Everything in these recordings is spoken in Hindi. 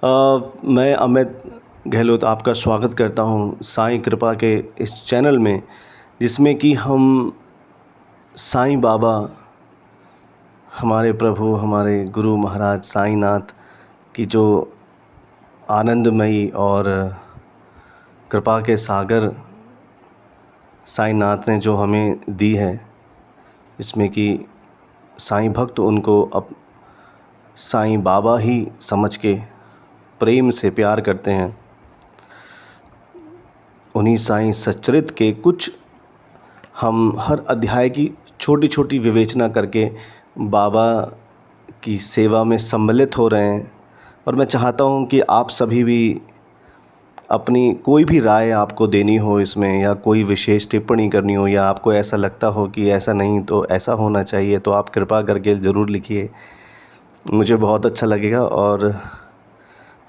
मैं अमित गहलोत आपका स्वागत करता हूँ साईं कृपा के इस चैनल में, जिसमें कि हम साईं बाबा, हमारे प्रभु, हमारे गुरु महाराज साईंनाथ की जो आनंदमयी और कृपा के सागर साईंनाथ ने जो हमें दी है, इसमें कि साईं भक्त उनको अब साईं बाबा ही समझ के प्रेम से प्यार करते हैं। उन्हीं साईं सच्चरित के कुछ हम हर अध्याय की छोटी छोटी विवेचना करके बाबा की सेवा में सम्मिलित हो रहे हैं। और मैं चाहता हूँ कि आप सभी भी अपनी कोई भी राय आपको देनी हो इसमें, या कोई विशेष टिप्पणी करनी हो, या आपको ऐसा लगता हो कि ऐसा नहीं तो ऐसा होना चाहिए, तो आप कृपा करके ज़रूर लिखिए। मुझे बहुत अच्छा लगेगा। और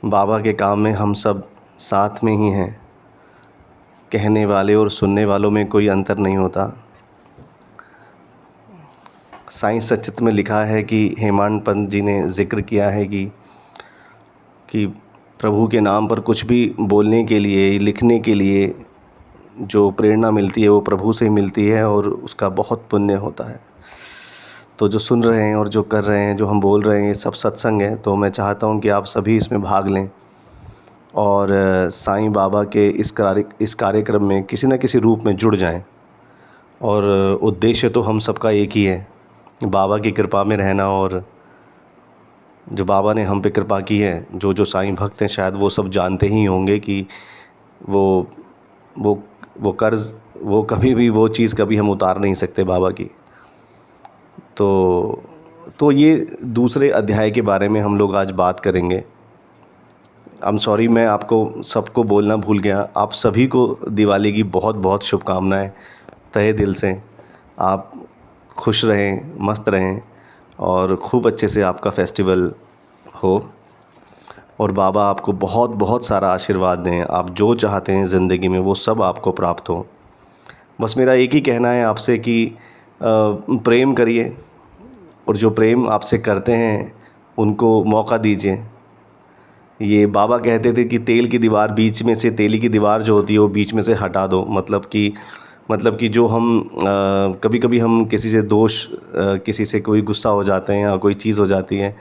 बाबा के काम में हम सब साथ में ही हैं। कहने वाले और सुनने वालों में कोई अंतर नहीं होता। साईं सच्चित में लिखा है कि हेमाड पंत जी ने ज़िक्र किया है कि प्रभु के नाम पर कुछ भी बोलने के लिए, लिखने के लिए जो प्रेरणा मिलती है वो प्रभु से ही मिलती है, और उसका बहुत पुण्य होता है। तो जो सुन रहे हैं और जो कर रहे हैं, जो हम बोल रहे हैं, ये सब सत्संग है। तो मैं चाहता हूँ कि आप सभी इसमें भाग लें और साईं बाबा के इस कार्यक्रम में किसी न किसी रूप में जुड़ जाएं। और उद्देश्य तो हम सबका एक ही है, बाबा की कृपा में रहना। और जो बाबा ने हम पे कृपा की है, जो साईं भक्त हैं शायद वो सब जानते ही होंगे कि वो कर्ज़, वो कभी भी वो चीज़ कभी हम उतार नहीं सकते बाबा की। तो ये दूसरे अध्याय के बारे में हम लोग आज बात करेंगे। आई एम सॉरी, मैं आपको सबको बोलना भूल गया। आप सभी को दिवाली की बहुत बहुत शुभकामनाएं तहे दिल से। आप खुश रहें, मस्त रहें और खूब अच्छे से आपका फेस्टिवल हो, और बाबा आपको बहुत बहुत सारा आशीर्वाद दें। आप जो चाहते हैं ज़िंदगी में वो सब आपको प्राप्त हो। बस मेरा एक ही कहना है आपसे कि प्रेम करिए, और जो प्रेम आपसे करते हैं उनको मौका दीजिए। ये बाबा कहते थे कि तेल की दीवार बीच में से, तेली की दीवार जो होती है वो बीच में से हटा दो। मतलब कि जो हम कभी कभी हम किसी से किसी से कोई गुस्सा हो जाते हैं या कोई चीज़ हो जाती है,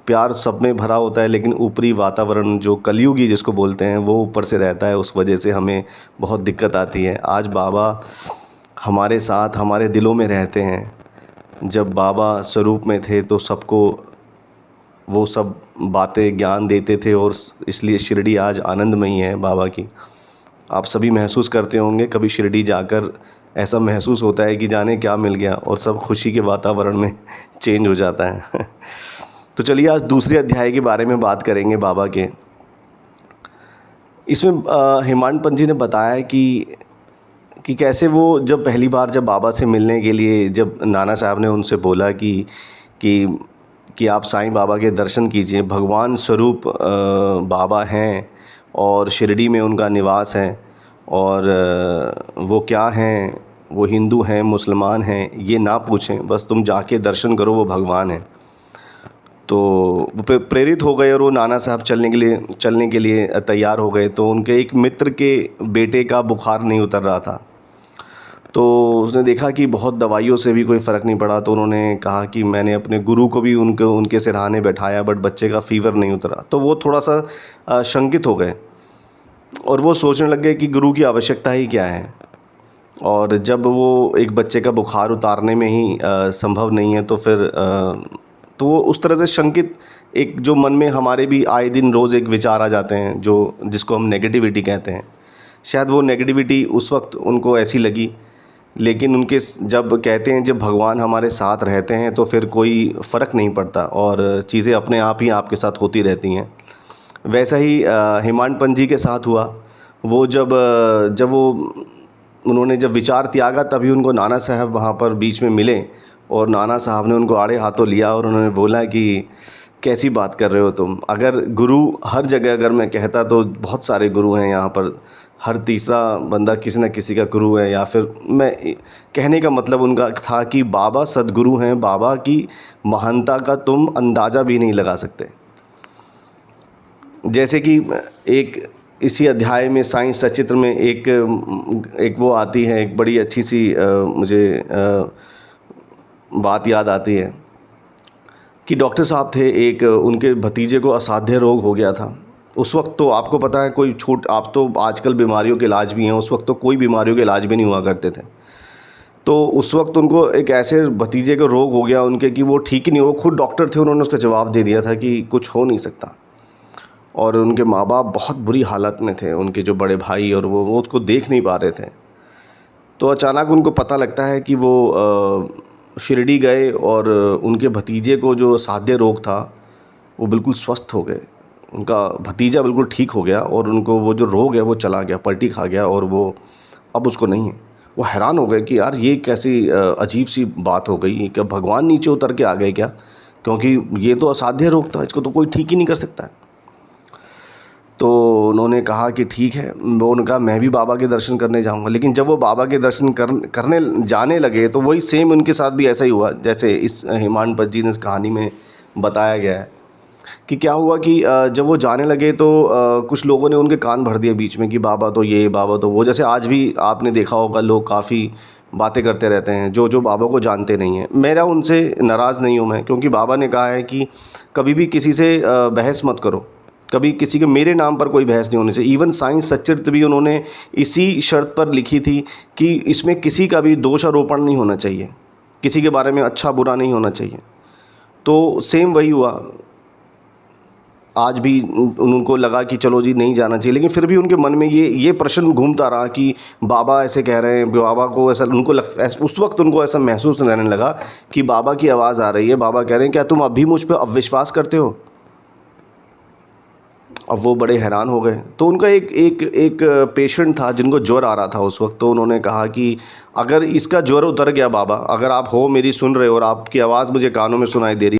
प्यार सब में भरा होता है, लेकिन ऊपरी वातावरण जो कलयुगी जिसको बोलते हैं वो ऊपर से रहता है, उस वजह से हमें बहुत दिक्कत आती है। आज बाबा हमारे साथ, हमारे दिलों में रहते हैं। जब बाबा स्वरूप में थे तो सबको वो सब बातें ज्ञान देते थे, और इसलिए शिरडी आज आनंदमयी है बाबा की। आप सभी महसूस करते होंगे, कभी शिरडी जाकर ऐसा महसूस होता है कि जाने क्या मिल गया, और सब खुशी के वातावरण में चेंज हो जाता है। तो चलिए आज दूसरे अध्याय के बारे में बात करेंगे बाबा के। इसमें हेमाड पंत जी ने बताया कि कैसे वो जब पहली बार जब बाबा से मिलने के लिए, जब नाना साहब ने उनसे बोला कि आप साईं बाबा के दर्शन कीजिए, भगवान स्वरूप बाबा हैं और शिरडी में उनका निवास है, और वो क्या हैं, वो हिंदू हैं, मुसलमान हैं, ये ना पूछें, बस तुम जाके दर्शन करो, वो भगवान हैं। तो वो प्रेरित हो गए और वो नाना साहब चलने के लिए तैयार हो गए। तो उनके एक मित्र के बेटे का बुखार नहीं उतर रहा था, तो उसने देखा कि बहुत दवाइयों से भी कोई फ़र्क नहीं पड़ा। तो उन्होंने कहा कि मैंने अपने गुरु को भी उनके सिरहाने बैठाया, बट बच्चे का फ़ीवर नहीं उतरा। तो वो थोड़ा सा शंकित हो गए, और वो सोचने लग गए कि गुरु की आवश्यकता ही क्या है। और जब वो एक बच्चे का बुखार उतारने में ही संभव नहीं है, तो फिर तो वो उस तरह से शंकित, एक जो मन में हमारे भी आए दिन रोज़ एक विचार आ जाते हैं, जिसको हम नेगेटिविटी कहते हैं। शायद वो नेगेटिविटी उस वक्त उनको ऐसी लगी, लेकिन जब कहते हैं जब भगवान हमारे साथ रहते हैं तो फिर कोई फ़र्क नहीं पड़ता, और चीज़ें अपने आप ही आपके साथ होती रहती हैं। वैसा ही हेमाड पंत जी के साथ हुआ। वो उन्होंने जब विचार त्यागा, तभी उनको नाना साहब वहाँ पर बीच में मिले, और नाना साहब ने उनको आड़े हाथों लिया और उन्होंने बोला कि कैसी बात कर रहे हो तुम। अगर गुरु हर जगह, अगर मैं कहता तो बहुत सारे गुरु हैं यहाँ पर, हर तीसरा बंदा किसी न किसी का गुरु है। या फिर मैं कहने का मतलब उनका था कि बाबा सद्गुरु हैं, बाबा की महानता का तुम अंदाज़ा भी नहीं लगा सकते। जैसे कि एक इसी अध्याय में साइंस सचित्र में एक वो आती है, एक बड़ी अच्छी सी मुझे बात याद आती है कि डॉक्टर साहब थे, एक उनके भतीजे को असाध्य रोग हो गया था। उस वक्त तो आपको पता है कोई आप तो आजकल बीमारियों के इलाज भी हैं, उस वक्त तो कोई बीमारियों के इलाज भी नहीं हुआ करते थे। तो उस वक्त उनको एक ऐसे भतीजे को रोग हो गया उनके कि वो ठीक ही नहीं, वो खुद डॉक्टर थे, उन्होंने उसका जवाब दे दिया था कि कुछ हो नहीं सकता। और उनके माँ बाप बहुत बुरी हालत में थे, उनके जो बड़े भाई और वो उसको देख नहीं पा रहे थे। तो अचानक उनको पता लगता है कि वो शिरडी गए और उनके भतीजे को जो असाध्य रोग था वो बिल्कुल स्वस्थ हो गए, उनका भतीजा बिल्कुल ठीक हो गया और उनको वो जो रोग है वो चला गया, पलटी खा गया और वो अब उसको नहीं है। वो हैरान हो गए कि यार ये कैसी अजीब सी बात हो गई, क्या भगवान नीचे उतर के आ गए क्या? क्योंकि ये तो असाध्य रोग था, इसको तो कोई ठीक ही नहीं कर सकता है। तो उन्होंने कहा कि ठीक है, उन्होंने कहा मैं भी बाबा के दर्शन करने जाऊंगा। लेकिन जब वो बाबा के दर्शन करने जाने लगे तो वही सेम उनके साथ भी ऐसा ही हुआ जैसे इस हिमानपत जी ने इस कहानी में बताया गया है कि क्या हुआ कि जब वो जाने लगे तो कुछ लोगों ने उनके कान भर दिए बीच में कि बाबा तो ये, बाबा तो वो। जैसे आज भी आपने देखा होगा लोग काफ़ी बातें करते रहते हैं जो जो बाबा को जानते नहीं हैं। मेरा उनसे नाराज़ नहीं हूँ मैं, क्योंकि बाबा ने कहा है कि कभी भी किसी से बहस मत करो, कभी किसी के मेरे नाम पर कोई बहस नहीं होनी चाहिए। इवन साइंस सच्चित्र भी उन्होंने इसी शर्त पर लिखी थी कि इसमें किसी का भी दोषारोपण नहीं होना चाहिए, किसी के बारे में अच्छा बुरा नहीं होना चाहिए। तो सेम वही हुआ, आज भी उनको लगा कि चलो जी नहीं जाना चाहिए, लेकिन फिर भी उनके मन में ये प्रश्न घूमता रहा कि बाबा ऐसे कह रहे हैं। बाबा को ऐसा उस वक्त उनको ऐसा महसूस रहने लगा कि बाबा की आवाज़ आ रही है, बाबा कह रहे हैं क्या तुम अब भी मुझ पर अविश्वास करते हो? अब वो बड़े हैरान हो गए। तो उनका एक पेशेंट था जिनको ज्वर आ रहा था उस वक्त। तो उन्होंने कहा कि अगर इसका ज्वर उतर गया बाबा, अगर आप हो मेरी सुन रहे हो और आपकी आवाज़ मुझे कानों में सुनाई दे रही